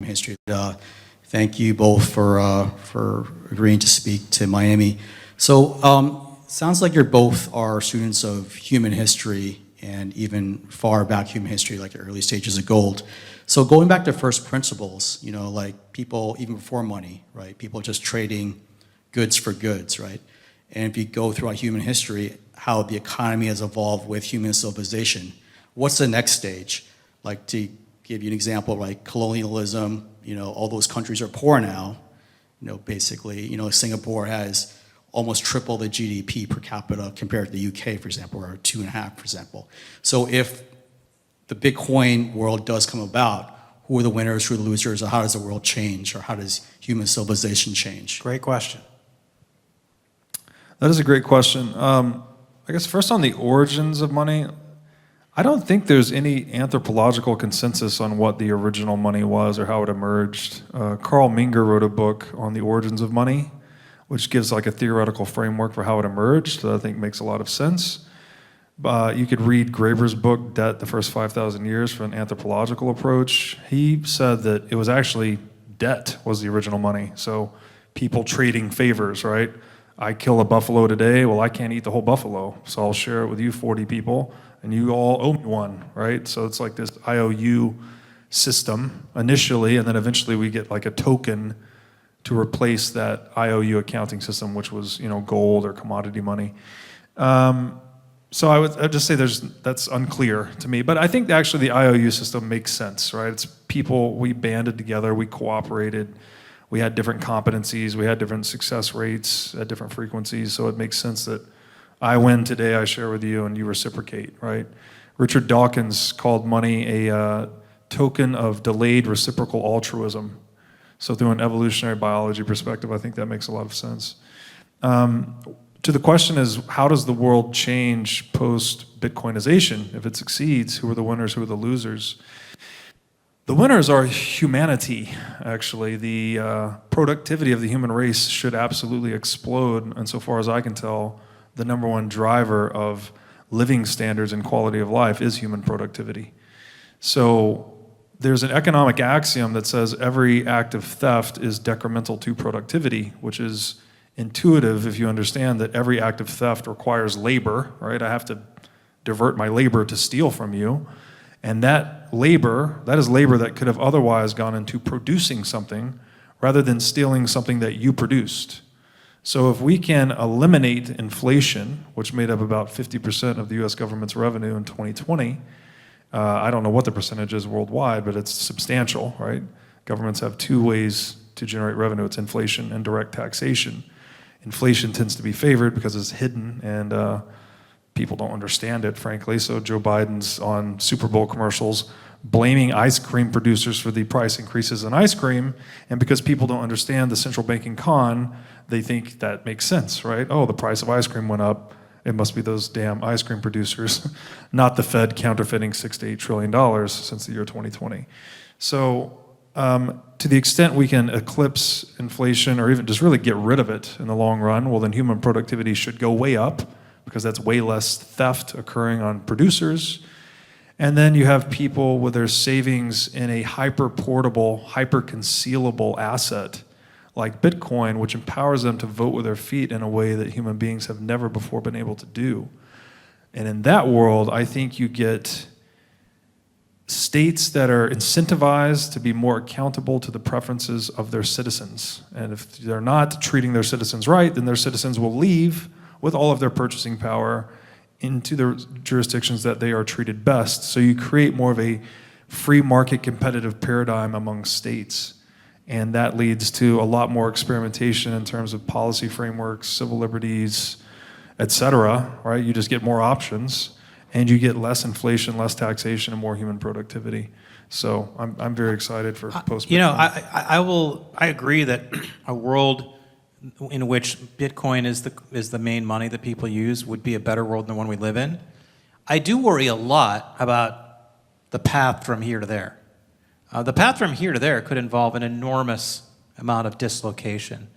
history. Thank you both for agreeing to speak to Miami. So sounds like you're both are students of human history and even far back human history, like the early stages of gold. So going back to first principles, like people, even before money, right? People just trading goods for goods, right? And if you go throughout human history, how the economy has evolved with human civilization, what's the next stage? Like, to give you an example, like colonialism, all those countries are poor now. Basically, Singapore has almost triple the GDP per capita compared to the UK, for example, or 2.5, for example. So if the Bitcoin world does come about, who are the winners, who are the losers, or how does the world change, or how does human civilization change? Great question. That is a great question. I guess first on the origins of money, I don't think there's any anthropological consensus on what the original money was or how it emerged. Carl Menger wrote a book on the origins of money, which gives like a theoretical framework for how it emerged that I think makes a lot of sense. You could read Graeber's book, Debt, the First 5,000 Years, for an anthropological approach. He said that it was actually debt was the original money. So people trading favors, right? I kill a buffalo today, well, I can't eat the whole buffalo, so I'll share it with you 40 people, and you all owe me one, right? So it's like this IOU system initially, and then eventually we get like a token to replace that IOU accounting system, which was gold or commodity money. So I'd just say that's unclear to me. But I think actually the IOU system makes sense, right? It's people, we banded together, we cooperated, we had different competencies, we had different success rates at different frequencies, so it makes sense that I win today, I share with you, and you reciprocate, right? Richard Dawkins called money a token of delayed reciprocal altruism. So through an evolutionary biology perspective, I think that makes a lot of sense. To the question is, how does the world change post-Bitcoinization? If it succeeds, who are the winners, who are the losers? The winners are humanity, actually. The productivity of the human race should absolutely explode, and so far as I can tell, the number one driver of living standards and quality of life is human productivity. So there's an economic axiom that says every act of theft is decremental to productivity, which is intuitive if you understand that every act of theft requires labor, right? I have to divert my labor to steal from you. And that is labor that could have otherwise gone into producing something rather than stealing something that you produced. So if we can eliminate inflation, which made up about 50% of the US government's revenue in 2020, I don't know what the percentage is worldwide, but it's substantial, right? Governments have two ways to generate revenue. It's inflation and direct taxation. Inflation tends to be favored because it's hidden and people don't understand it, frankly. So Joe Biden's on Super Bowl commercials blaming ice cream producers for the price increases in ice cream. And because people don't understand the central banking con, they think that makes sense, right? Oh, the price of ice cream went up. It must be those damn ice cream producers, not the Fed counterfeiting $6 to $8 trillion since the year 2020. So to the extent we can eclipse inflation or even just really get rid of it in the long run, well, then human productivity should go way up because that's way less theft occurring on producers. And then you have people with their savings in a hyper-portable, hyper-concealable asset like Bitcoin, which empowers them to vote with their feet in a way that human beings have never before been able to do. And in that world, I think you get states that are incentivized to be more accountable to the preferences of their citizens. And if they're not treating their citizens right, then their citizens will leave with all of their purchasing power into the jurisdictions that they are treated best. So you create more of a free market competitive paradigm among states. And that leads to a lot more experimentation in terms of policy frameworks, civil liberties, et cetera, right? You just get more options and you get less inflation, less taxation, and more human productivity. So I'm very excited for post-Bitcoin. I agree that a world in which Bitcoin is the main money that people use would be a better world than the one we live in. I do worry a lot about the path from here to there. The path from here to there could involve an enormous amount of dislocation.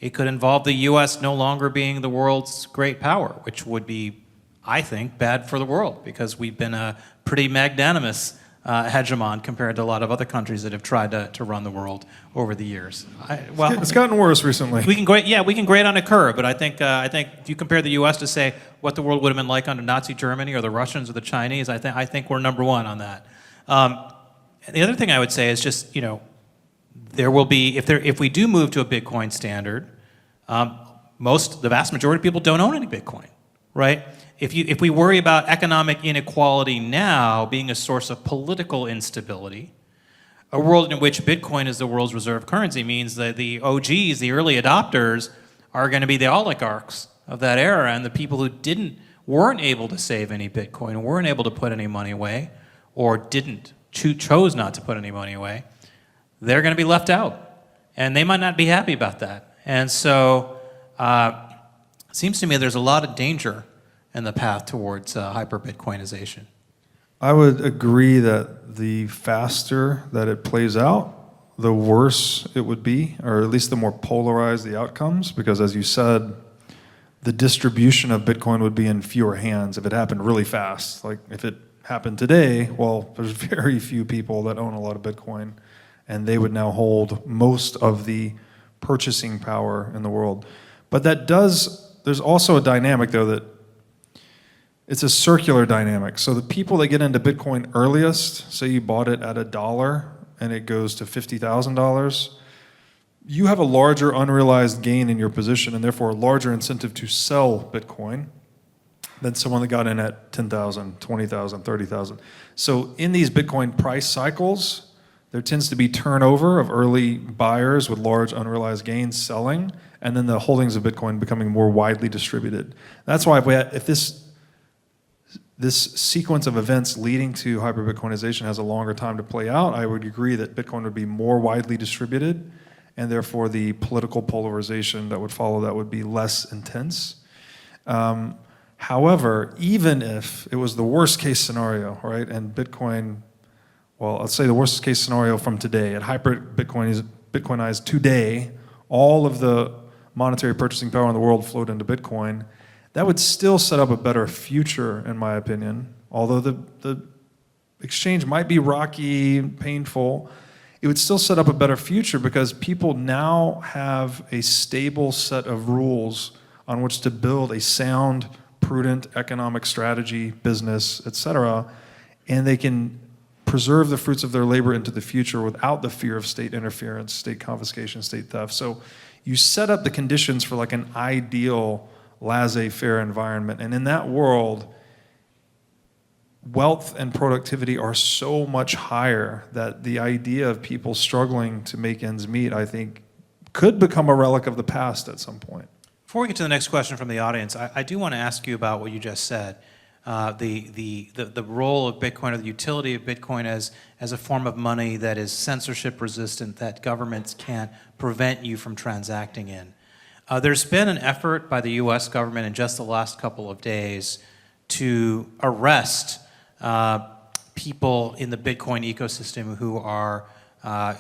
It could involve the U.S. no longer being the world's great power, which would be, I think, bad for the world because we've been a pretty magnanimous hegemon compared to a lot of other countries that have tried to run the world over the years. It's gotten worse recently. We can grade on a curve, but I think if you compare the U.S. to say what the world would have been like under Nazi Germany or the Russians or the Chinese, I think we're number one on that. The other thing I would say is just, there will be, if we do move to a Bitcoin standard, the vast majority of people don't own any Bitcoin, right? If we worry about economic inequality now being a source of political instability, a world in which Bitcoin is the world's reserve currency means that the OGs, the early adopters, are going to be the oligarchs of that era, and the people who weren't able to save any Bitcoin, weren't able to put any money away, or chose not to put any money away, they're going to be left out, and they might not be happy about that. And so it seems to me there's a lot of danger in the path towards hyper-Bitcoinization. I would agree that the faster that it plays out, the worse it would be, or at least the more polarized the outcomes, because as you said, the distribution of Bitcoin would be in fewer hands if it happened really fast. Like if it happened today, well, there's very few people that own a lot of Bitcoin, and they would now hold most of the purchasing power in the world. But there's also a dynamic though that it's a circular dynamic. So the people that get into Bitcoin earliest, say you bought it at $1 and it goes to $50,000, you have a larger unrealized gain in your position and therefore a larger incentive to sell Bitcoin than someone that got in at 10,000, 20,000, 30,000. So in these Bitcoin price cycles, there tends to be turnover of early buyers with large unrealized gains selling, and then the holdings of Bitcoin becoming more widely distributed. That's why if this sequence of events leading to hyper-Bitcoinization has a longer time to play out, I would agree that Bitcoin would be more widely distributed, and therefore the political polarization that would follow that would be less intense. However, even if it was the worst case scenario, right, and Bitcoin, well, let's say the worst case scenario from today, at hyper-Bitcoinized today, all of the monetary purchasing power in the world flowed into Bitcoin, that would still set up a better future, in my opinion. Although the exchange might be rocky, painful, it would still set up a better future because people now have a stable set of rules on which to build a sound, prudent economic strategy, business, etc., and they can preserve the fruits of their labor into the future without the fear of state interference, state confiscation, state theft. So you set up the conditions for like an ideal laissez-faire environment. And in that world, wealth and productivity are so much higher that the idea of people struggling to make ends meet, I think, could become a relic of the past at some point. Before we get to the next question from the audience, I do want to ask you about what you just said. The role of Bitcoin, or the utility of Bitcoin as a form of money that is censorship resistant, that governments can't prevent you from transacting in. There's been an effort by the U.S. government in just the last couple of days to arrest people in the Bitcoin ecosystem who are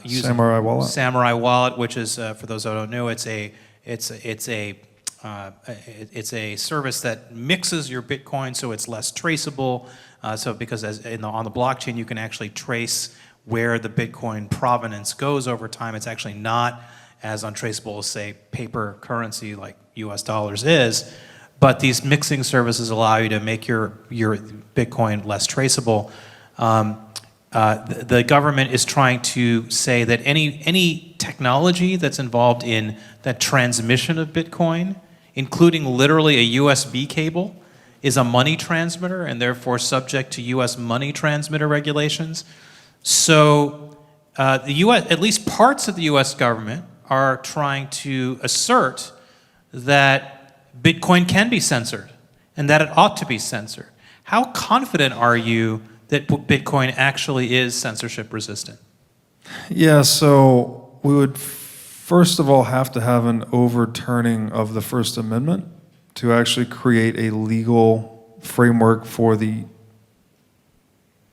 using Samurai Wallet. Samurai Wallet, which is, for those who don't know, it's a service that mixes your Bitcoin so it's less traceable. So because on the blockchain you can actually trace where the Bitcoin provenance goes over time. It's actually not as untraceable as, say, paper currency like US dollars is. But these mixing services allow you to make your Bitcoin less traceable. The government is trying to say that any technology that's involved in that transmission of Bitcoin, including literally a USB cable, is a money transmitter and therefore subject to US money transmitter regulations. So the US, at least parts of the US government, are trying to assert that Bitcoin can be censored and that it ought to be censored. How confident are you that Bitcoin actually is censorship resistant? Yeah, so we would first of all have to have an overturning of the First Amendment to actually create a legal framework for the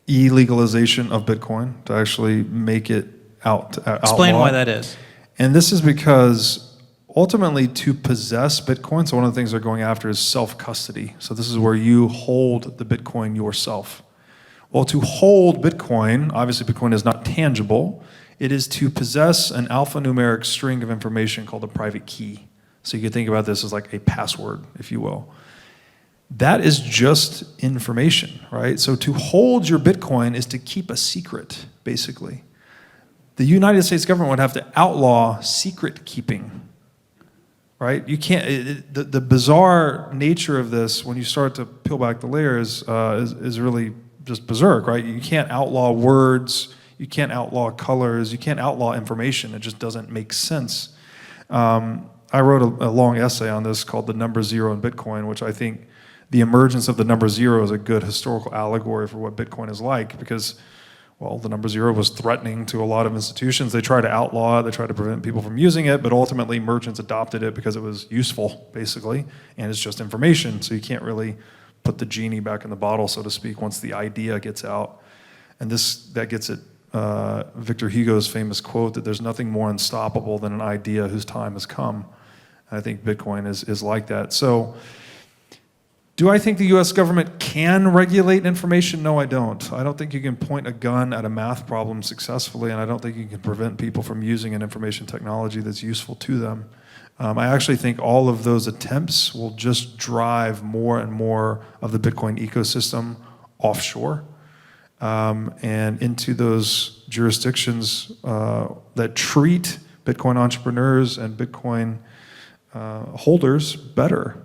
illegalization of Bitcoin, to actually make it Explain outlaw. why that is. And this is because ultimately to possess Bitcoin, so one of the things they're going after is self-custody. So this is where you hold the Bitcoin yourself. Well, to hold Bitcoin, obviously Bitcoin is not tangible, it is to possess an alphanumeric string of information called a private key. So you can think about this as like a password, if you will. That is just information, right? So to hold your Bitcoin is to keep a secret, basically. The United States government would have to outlaw secret keeping, right? You can't, the bizarre nature of this, when you start to peel back the layers, is really just berserk, right? You can't outlaw words, you can't outlaw colors, you can't outlaw information. It just doesn't make sense. I wrote a long essay on this called The Number Zero in Bitcoin, which I think the emergence of the number zero is a good historical allegory for what Bitcoin is like, because, well, the number zero was threatening to a lot of institutions. They tried to outlaw it, they tried to prevent people from using it, but ultimately merchants adopted it because it was useful, basically, and it's just information, so you can't really put the genie back in the bottle, so to speak, once the idea gets out. And that gets at Victor Hugo's famous quote that there's nothing more unstoppable than an idea whose time has come. And I think Bitcoin is like that. So, do I think the US government can regulate information? No, I don't. I don't think you can point a gun at a math problem successfully, and I don't think you can prevent people from using an information technology that's useful to them. I actually think all of those attempts will just drive more and more of the Bitcoin ecosystem offshore and into those jurisdictions that treat Bitcoin entrepreneurs and Bitcoin holders better.